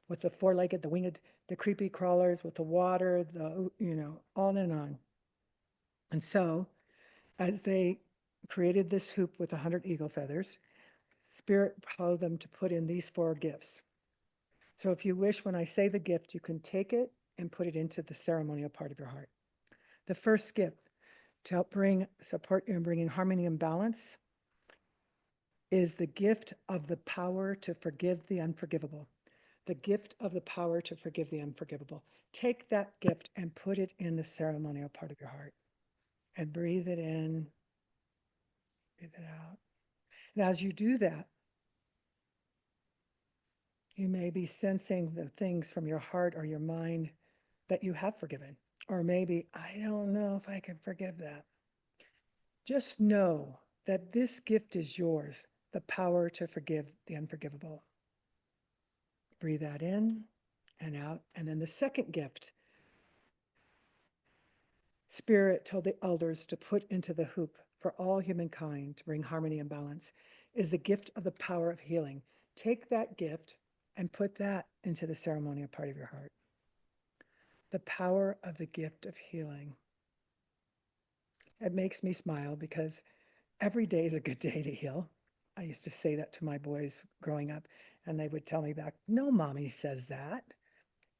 with the four-legged, the winged, the creepy crawlers, with the water, on and on. And so, as they created this hoop with 100 eagle feathers, Spirit told them to put in these 4 gifts. So if you wish, when I say the gift, you can take it and put it into the ceremonial part of your heart. The first gift to help support you in bringing harmony and balance is the gift of the power to forgive the unforgivable. The gift of the power to forgive the unforgivable. Take that gift and put it in the ceremonial part of your heart. And breathe it in, breathe it out. And as you do that, you may be sensing the things from your heart or your mind that you have forgiven. Or maybe, I don't know if I can forgive that. Just know that this gift is yours, the power to forgive the unforgivable. Breathe that in and out. And then the second gift, Spirit told the elders to put into the hoop for all humankind to bring harmony and balance, is the gift of the power of healing. Take that gift and put that into the ceremonial part of your heart. The power of the gift of healing. It makes me smile because every day is a good day to heal. I used to say that to my boys growing up, and they would tell me back, no, mommy says that.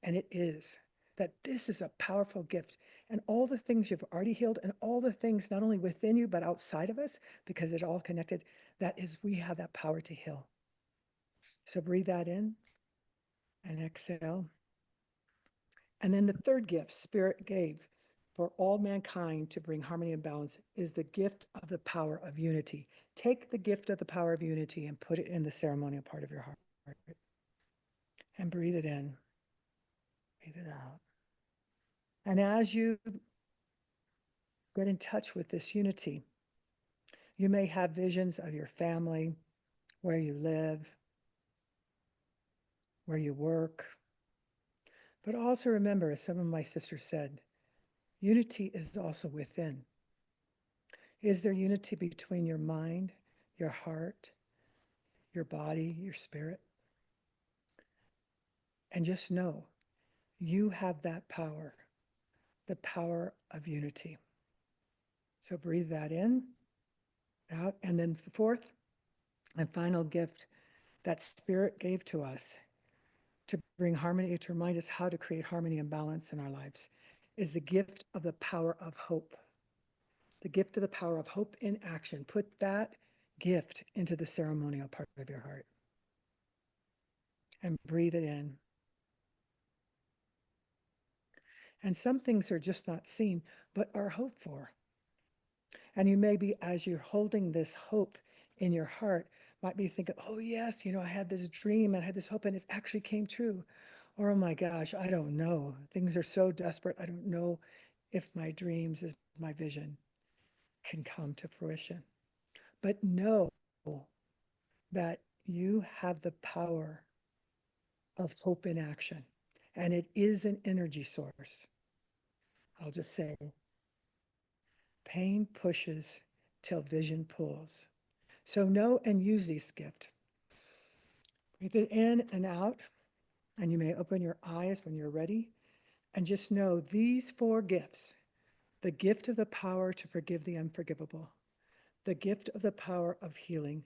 And it is that this is a powerful gift. And all the things you've already healed, and all the things not only within you, but outside of us, because it's all connected, that is, we have that power to heal. So breathe that in and exhale. And then the third gift Spirit gave for all mankind to bring harmony and balance is the gift of the power of unity. Take the gift of the power of unity and put it in the ceremonial part of your heart. And breathe it in, breathe it out. And as you get in touch with this unity, you may have visions of your family, where you live, where you work. But also remember, as some of my sisters said, unity is also within. Is there unity between your mind, your heart, your body, your spirit? And just know you have that power, the power of unity. So breathe that in, out, and then the fourth and final gift that Spirit gave to us to bring harmony, to remind us how to create harmony and balance in our lives, is the gift of the power of hope. The gift of the power of hope in action. Put that gift into the ceremonial part of your heart. And breathe it in. And some things are just not seen, but are hoped for. And you may be, as you're holding this hope in your heart, might be thinking, oh yes, I had this dream, I had this hope, and it actually came true. Or, oh my gosh, I don't know. Things are so desperate. I don't know if my dreams, is my vision, can come to fruition. But know that you have the power of hope in action, and it is an energy source. I'll just say, pain pushes till vision pulls. So know and use this gift. Breathe it in and out, and you may open your eyes when you're ready. And just know these 4 gifts, the gift of the power to forgive the unforgivable, the gift of the power of healing,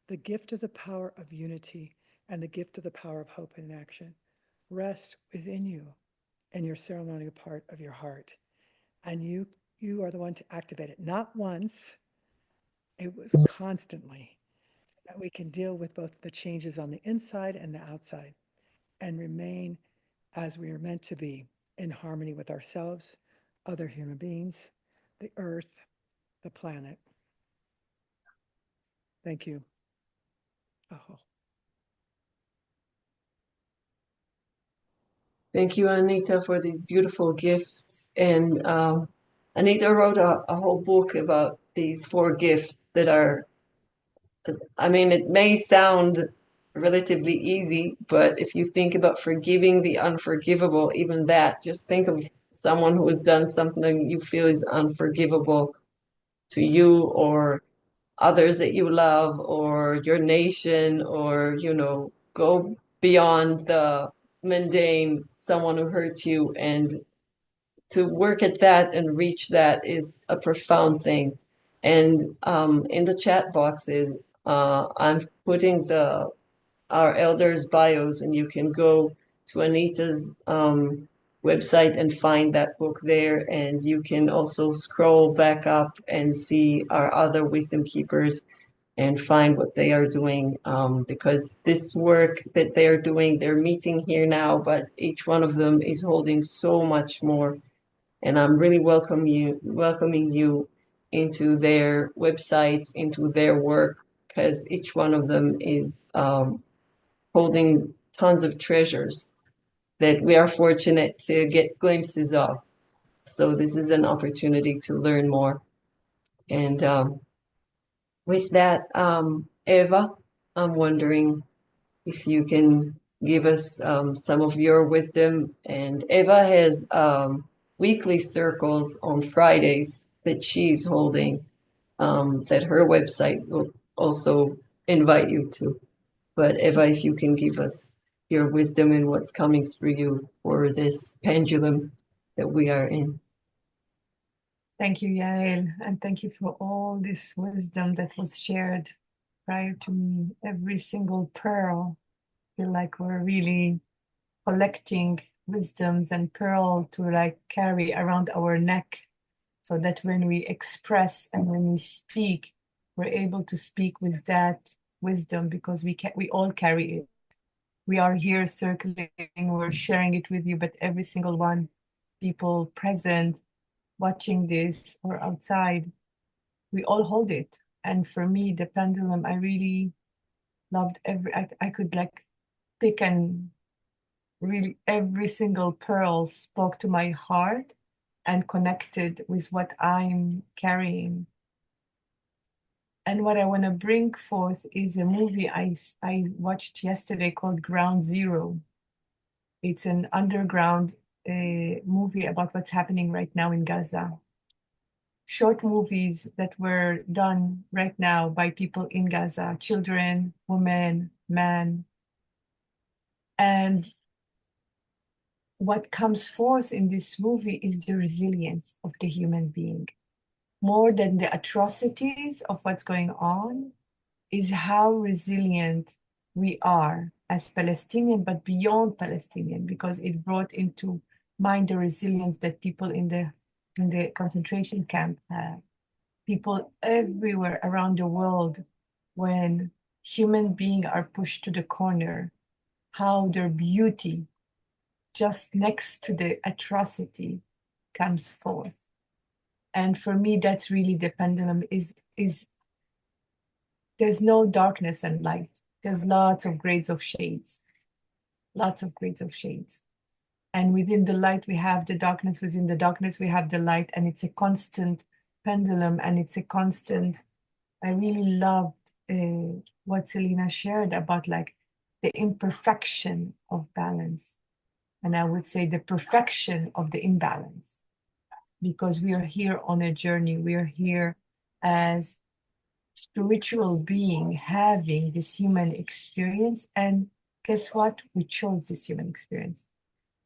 the gift of the power of unity, and the gift of the power of hope in action, rest within you in your ceremonial part of your heart. And you are the one to activate it. Not once, it was constantly, that we can deal with both the changes on the inside and the outside and remain as we are meant to be, in harmony with ourselves, other human beings, the earth, the planet. Thank you. Oh. Thank you, Anita, for these beautiful gifts. And Anita wrote a whole book about these 4 gifts that are, I mean, it may sound relatively easy, but if you think about forgiving the unforgivable, even that, just think of someone who has done something you feel is unforgivable to you or others that you love or your nation, or, go beyond the mundane, someone who hurt you, and to work at that and reach that is a profound thing. And in the chat boxes, I'm putting our elders' bios, and you can go to Anita's website and find that book there. And you can also scroll back up and see our other wisdom keepers and find what they are doing, because this work that they are doing, they're meeting here now, but each one of them is holding so much more. And I'm really welcoming you into their websites, into their work, because each one of them is holding tons of treasures that we are fortunate to get glimpses of. So this is an opportunity to learn more. And with that, Eva, I'm wondering if you can give us some of your wisdom. And Eva has weekly circles on Fridays that she's holding, that her website will also invite you to. But Eva, if you can give us your wisdom and what's coming through you for this pendulum that we are in. Thank you, Yael, and thank you for all this wisdom that was shared prior to me. Every single pearl, I feel like we're really collecting wisdoms and pearl to like carry around our neck, so that when we express and when we speak, we're able to speak with that wisdom, because we all carry it. We are here circling, we're sharing it with you, but every single one, people present, watching this or outside, we all hold it. And for me, the pendulum, I really loved I could like pick, and really every single pearl spoke to my heart and connected with what I'm carrying. And what I want to bring forth is a movie I watched yesterday called Ground Zero. It's an underground movie about what's happening right now in Gaza. Short movies that were done right now by people in Gaza, children, women, men. And what comes forth in this movie is the resilience of the human being. More than the atrocities of what's going on, is how resilient we are as Palestinian, but beyond Palestinian, because it brought into mind the resilience that people in the concentration camp have. People everywhere around the world, when human beings are pushed to the corner, how their beauty just next to the atrocity comes forth. And for me, that's really the pendulum is there's no darkness and light. There's lots of grades of shades, lots of grades of shades. And within the light, we have the darkness. Within the darkness, we have the light. And it's a constant pendulum, and it's a constant. I really loved what Selena shared about like the imperfection of balance. And I would say the perfection of the imbalance, because we are here on a journey. We are here as spiritual being having this human experience. And guess what? We chose this human experience.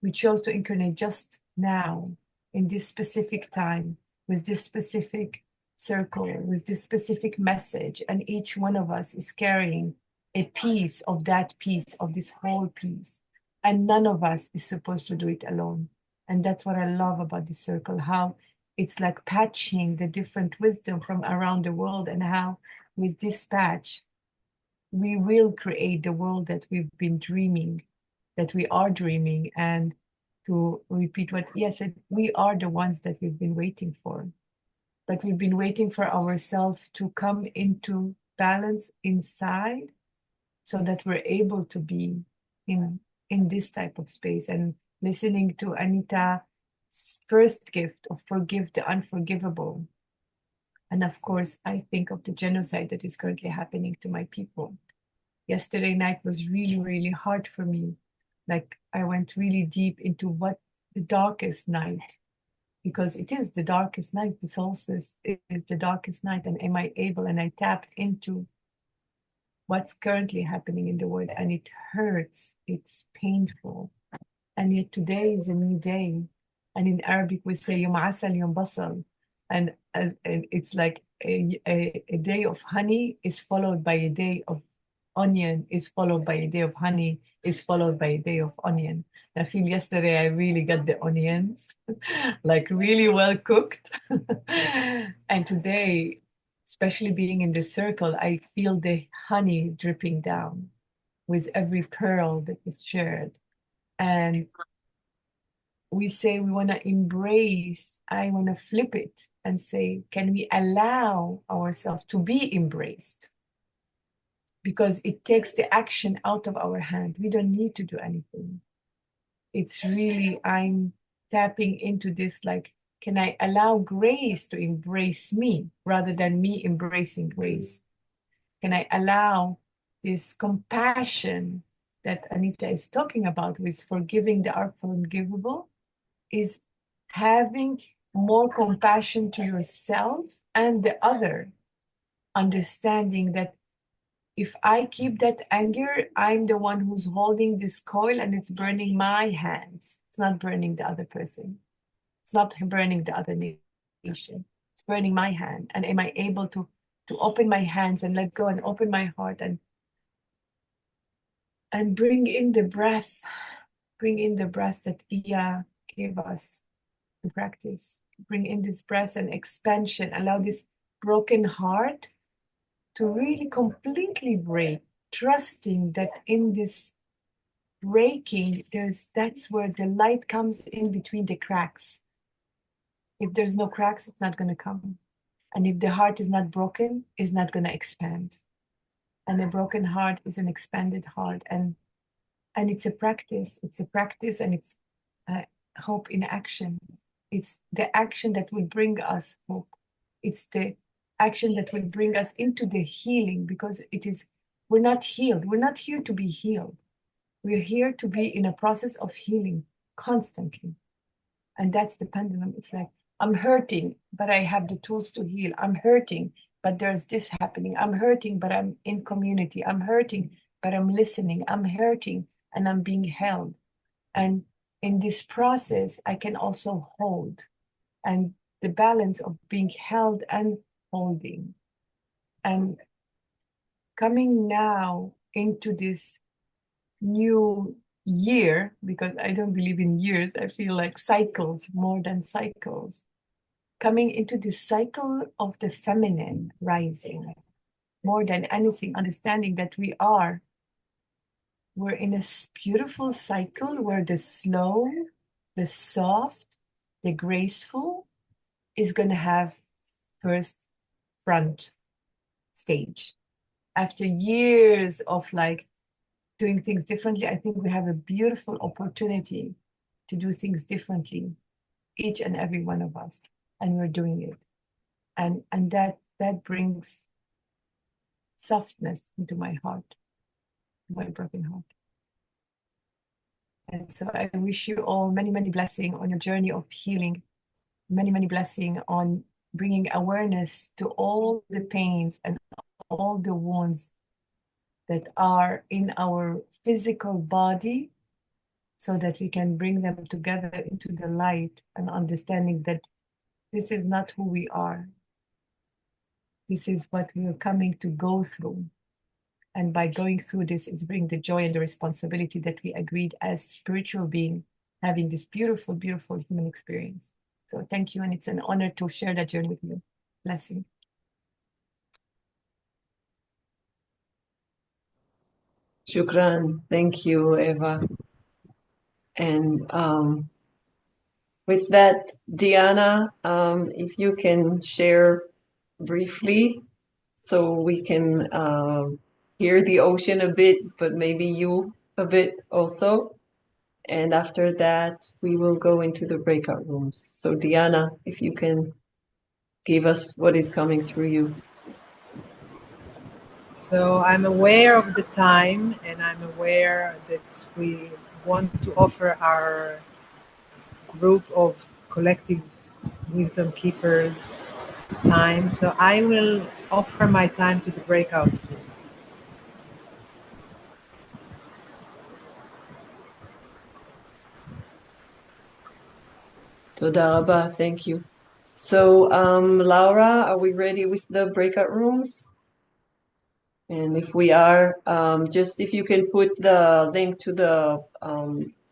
We chose to incarnate just now, in this specific time, with this specific circle, with this specific message. And each one of us is carrying a piece of that piece, of this whole piece. And none of us is supposed to do it alone. And that's what I love about this circle, how it's like patching the different wisdom from around the world, and how with this patch, we will create the world that we've been dreaming, that we are dreaming. And to repeat what, yes, we are the ones that we've been waiting for. But we've been waiting for ourselves to come into balance inside so that we're able to be in this type of space. And listening to Anita's first gift of forgive the unforgivable. And of course, I think of the genocide that is currently happening to my people. Yesterday night was really, really hard for me. Like I went really deep into what the darkest night, because it is the darkest night, the solstice is the darkest night. And am I able, and I tapped into what's currently happening in the world, and it hurts, it's painful. And yet today is a new day. And in Arabic, we say Yom Asal, Yom Basal. And it's like a day of honey is followed by a day of onion, is followed by a day of honey, is followed by a day of onion. I feel yesterday I really got the onions, like really well cooked. And today, especially being in the circle, I feel the honey dripping down with every pearl that is shared. And we say we want to embrace, I want to flip it and say, can we allow ourselves to be embraced? Because it takes the action out of our hand. We don't need to do anything. It's really, I'm tapping into this, like, can I allow grace to embrace me rather than me embracing grace? Can I allow this compassion that Anita is talking about with forgiving the unforgivable, is having more compassion to yourself and the other, understanding that if I keep that anger, I'm the one who's holding this coil and it's burning my hands. It's not burning the other person. It's not burning the other nation. It's burning my hand. And am I able to open my hands and let go and open my heart and bring in the breath that Iya gave us to practice. Bring in this breath and expansion. Allow this broken heart to really completely break, trusting that in this breaking, that's where the light comes in between the cracks. If there's no cracks, it's not going to come. And if the heart is not broken, it's not going to expand. And a broken heart is an expanded heart. And it's a practice. It's a practice, and it's hope in action. It's the action that will bring us hope. It's the action that will bring us into the healing, because we're not healed. We're not here to be healed. We're here to be in a process of healing constantly. And that's the pendulum. It's like, I'm hurting, but I have the tools to heal. I'm hurting, but there's this happening. I'm hurting, but I'm in community. I'm hurting, but I'm listening. I'm hurting, and I'm being held. And in this process, I can also hold. And the balance of being held and holding. And coming now into this new year, because I don't believe in years, I feel like cycles more than cycles. Coming into this cycle of the feminine rising, more than anything, understanding that we're in a beautiful cycle where the slow, the soft, the graceful is going to have first front stage. After years of like doing things differently, I think we have a beautiful opportunity to do things differently, each and every one of us, and we're doing it. And that brings softness into my heart, my broken heart. And so I wish you all many, many blessings on your journey of healing, many, many blessings on bringing awareness to all the pains and all the wounds that are in our physical body, so that we can bring them together into the light, and understanding that this is not who we are. This is what we are coming to go through. And by going through this, it's bringing the joy and the responsibility that we agreed as spiritual being, having this beautiful, beautiful human experience. So thank you. And it's an honor to share that journey with you. Blessing. Shukran. Thank you, Eva. And with that, Diana, if you can share briefly so we can hear the ocean a bit, but maybe you a bit also. And after that, we will go into the breakout rooms. So Diana, if you can give us what is coming through you. So I'm aware of the time, and I'm aware that we want to offer our group of collective wisdom keepers time. So I will offer my time to the breakout room. Toda rabba, thank you. So, Laura, are we ready with the breakout rooms? And if we are, just if you can put the link to the